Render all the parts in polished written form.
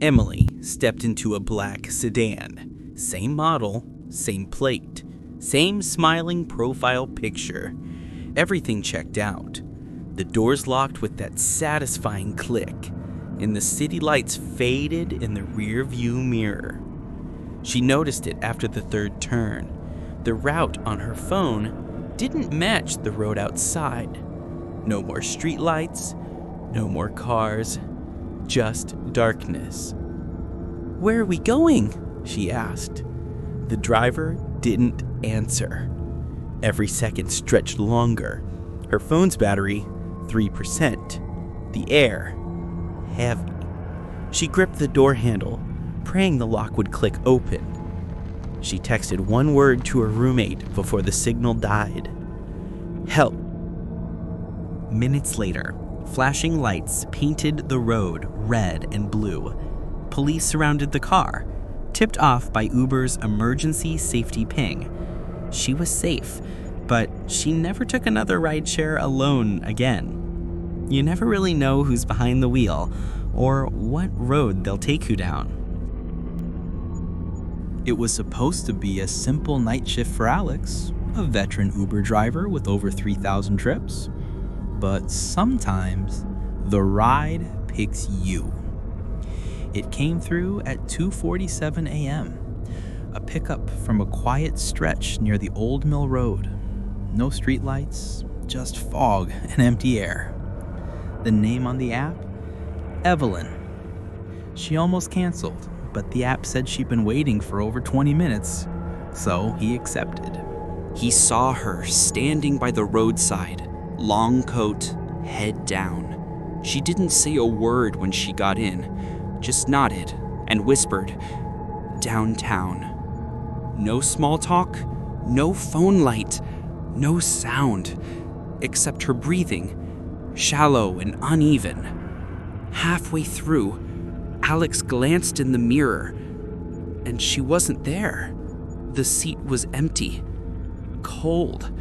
Emily stepped into a black sedan. Same model, same plate, same smiling profile picture. Everything checked out. The doors locked with that satisfying click, and the city lights faded in the rear view mirror. She noticed it after the third turn. The route on her phone didn't match the road outside. No more streetlights, no more cars, just darkness. "Where are we going?" she asked. The driver didn't answer. Every second stretched longer. Her phone's battery, 3%. The air, heavy. She gripped the door handle, praying the lock would click open. She texted one word to her roommate before the signal died. "Help." Minutes later, flashing lights painted the road red and blue. Police surrounded the car, tipped off by Uber's emergency safety ping. She was safe, but she never took another rideshare alone again. You never really know who's behind the wheel or what road they'll take you down. It was supposed to be a simple night shift for Alex, a veteran Uber driver with over 3,000 trips. But sometimes the ride picks you. It came through at 2:47 a.m., a pickup from a quiet stretch near the Old Mill Road. No streetlights, just fog and empty air. The name on the app? Evelyn. She almost canceled, but the app said she'd been waiting for over 20 minutes, so he accepted. He saw her standing by the roadside, long coat, head down. She didn't say a word when she got in, just nodded and whispered, "Downtown." No small talk, no phone light, no sound, except her breathing, shallow and uneven. Halfway through, Alex glanced in the mirror, and she wasn't there. The seat was empty, cold,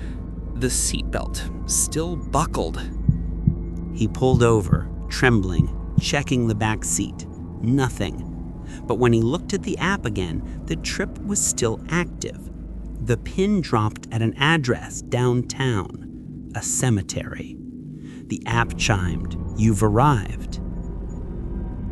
the seatbelt still buckled. He pulled over, trembling, checking the back seat. Nothing. But when he looked at the app again, the trip was still active. The pin dropped at an address downtown, a cemetery. The app chimed, "You've arrived."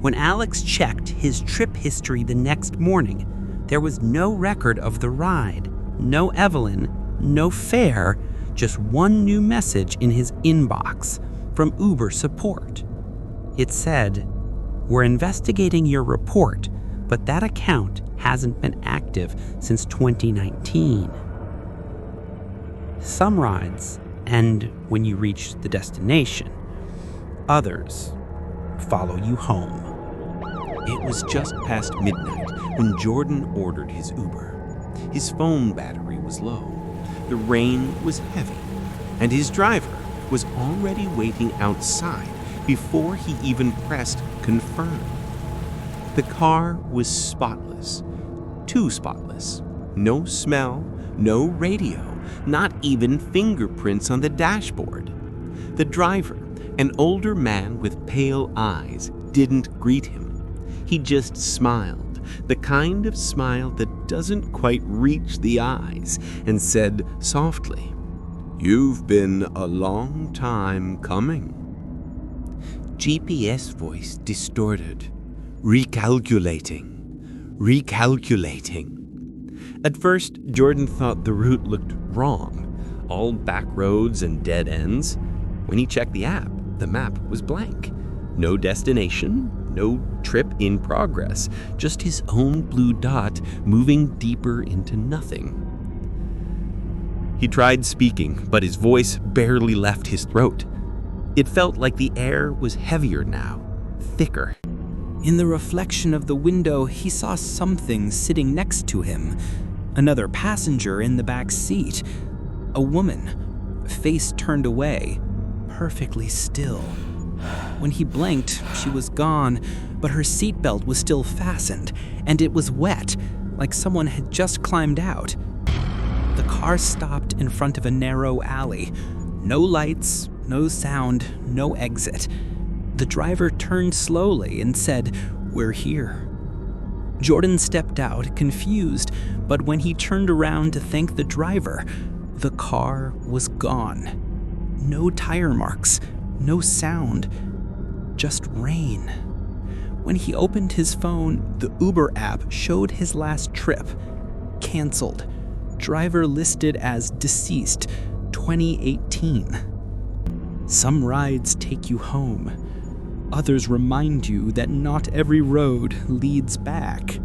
When Alex checked his trip history the next morning, there was no record of the ride, no Evelyn, no fare, just one new message in his inbox from Uber support. It said, "We're investigating your report, but that account hasn't been active since 2019. Some rides end when you reach the destination. Others follow you home." It was just past midnight when Jordan ordered his Uber. His phone battery was low, the rain was heavy, and his driver was already waiting outside before he even pressed confirm. The car was spotless, too spotless. No smell, no radio, not even fingerprints on the dashboard. The driver, an older man with pale eyes, didn't greet him. He just smiled, the kind of smile that doesn't quite reach the eyes, and said softly, "You've been a long time coming." GPS voice distorted. Recalculating. At first, Jordan thought the route looked wrong, all back roads and dead ends. When he checked the app, the map was blank. No destination, no trip in progress, just his own blue dot moving deeper into nothing. He tried speaking, but his voice barely left his throat. It felt like the air was heavier now, thicker. In the reflection of the window, he saw something sitting next to him. Another passenger in the back seat. A woman, face turned away, perfectly still. When he blinked, she was gone, but her seatbelt was still fastened, and it was wet, like someone had just climbed out. The car stopped in front of a narrow alley. No lights, no sound, no exit. The driver turned slowly and said, we're here. Jordan stepped out, confused, but when he turned around to thank the driver, the car was gone. No tire marks, no sound, just rain. When he opened his phone, the Uber app showed his last trip. Canceled. Driver listed as deceased, 2018. Some rides take you home. Others remind you that not every road leads back.